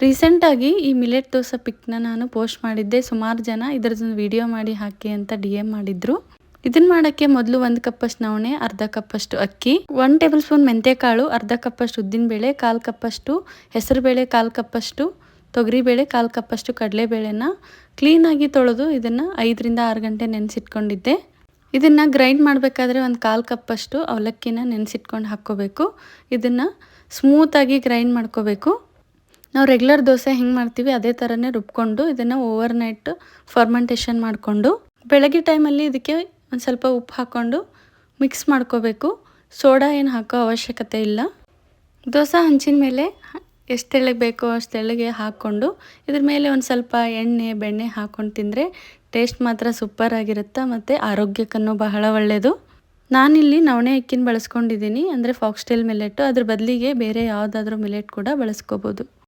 ರೀಸೆಂಟಾಗಿ ಈ ಮಿಲೆಟ್ ದೋಸೆ ಪಿಕ್ನ ನಾನು ಪೋಸ್ಟ್ ಮಾಡಿದ್ದೆ. ಸುಮಾರು ಜನ ಇದರದೊಂದು ವಿಡಿಯೋ ಮಾಡಿ ಹಾಕಿ ಅಂತ DM ಮಾಡಿದ್ರು. ಇದನ್ನು ಮಾಡೋಕ್ಕೆ ಮೊದಲು 1 ಕಪ್ಪಷ್ಟು ನವಣೆ, ಅರ್ಧ ಕಪ್ಪಷ್ಟು ಅಕ್ಕಿ, 1 ಟೇಬಲ್ ಸ್ಪೂನ್ ಮೆಂತ್ಯಕಾಳು, ಅರ್ಧ ಕಪ್ಪಷ್ಟು ಉದ್ದಿನಬೇಳೆ, 1/4 ಕಪ್ಪಷ್ಟು ಹೆಸರುಬೇಳೆ, 1/4 ಕಪ್ಪಷ್ಟು ತೊಗರಿಬೇಳೆ, 1/4 ಕಪ್ಪಷ್ಟು ಕಡಲೆಬೇಳೆನ ಕ್ಲೀನಾಗಿ ತೊಳೆದು ಇದನ್ನು 5 ರಿಂದ 6 ಗಂಟೆ ನೆನೆಸಿಟ್ಕೊಂಡಿದ್ದೆ. ಇದನ್ನು ಗ್ರೈಂಡ್ ಮಾಡಬೇಕಾದ್ರೆ 1/4 ಕಪ್ಪಷ್ಟು ಅವಲಕ್ಕಿನ ನೆನೆಸಿಟ್ಕೊಂಡು ಹಾಕ್ಕೋಬೇಕು. ಇದನ್ನು ಸ್ಮೂತಾಗಿ ಗ್ರೈಂಡ್ ಮಾಡ್ಕೋಬೇಕು. ನಾವು ರೆಗ್ಯುಲರ್ ದೋಸೆ ಹೆಂಗೆ ಮಾಡ್ತೀವಿ ಅದೇ ಥರನೇ ರುಬ್ಕೊಂಡು ಇದನ್ನು ಓವರ್ನೈಟ್ ಫರ್ಮೆಂಟೇಷನ್ ಮಾಡಿಕೊಂಡು ಬೆಳಗ್ಗೆ ಟೈಮಲ್ಲಿ ಇದಕ್ಕೆ ಒಂದು ಸ್ವಲ್ಪ ಉಪ್ಪು ಹಾಕ್ಕೊಂಡು ಮಿಕ್ಸ್ ಮಾಡ್ಕೋಬೇಕು. ಸೋಡಾ ಏನು ಹಾಕೋ ಅವಶ್ಯಕತೆ ಇಲ್ಲ. ದೋಸೆ ಹಂಚಿನ ಮೇಲೆ ಎಷ್ಟು ತೆಳ್ಳಗೆ ಬೇಕೋ ಅಷ್ಟು ತೆಳ್ಳಗೆ ಹಾಕ್ಕೊಂಡು ಇದ್ರ ಮೇಲೆ ಒಂದು ಸ್ವಲ್ಪ ಎಣ್ಣೆ ಬೆಣ್ಣೆ ಹಾಕ್ಕೊಂಡು ತಿಂದರೆ ಟೇಸ್ಟ್ ಮಾತ್ರ ಸೂಪರ್ ಆಗಿರುತ್ತೆ ಮತ್ತು ಆರೋಗ್ಯಕ್ಕೂ ಬಹಳ ಒಳ್ಳೆಯದು. ನಾನಿಲ್ಲಿ ನವಣೆ ಅಕ್ಕಿನ ಬಳಸ್ಕೊಂಡಿದ್ದೀನಿ, ಅಂದರೆ ಫಾಕ್ಸ್ಟೈಲ್ ಮಿಲೆಟ್ಟು. ಅದ್ರ ಬದಲಿಗೆ ಬೇರೆ ಯಾವುದಾದ್ರೂ ಮಿಲೆಟ್ ಕೂಡ ಬಳಸ್ಕೋಬೋದು.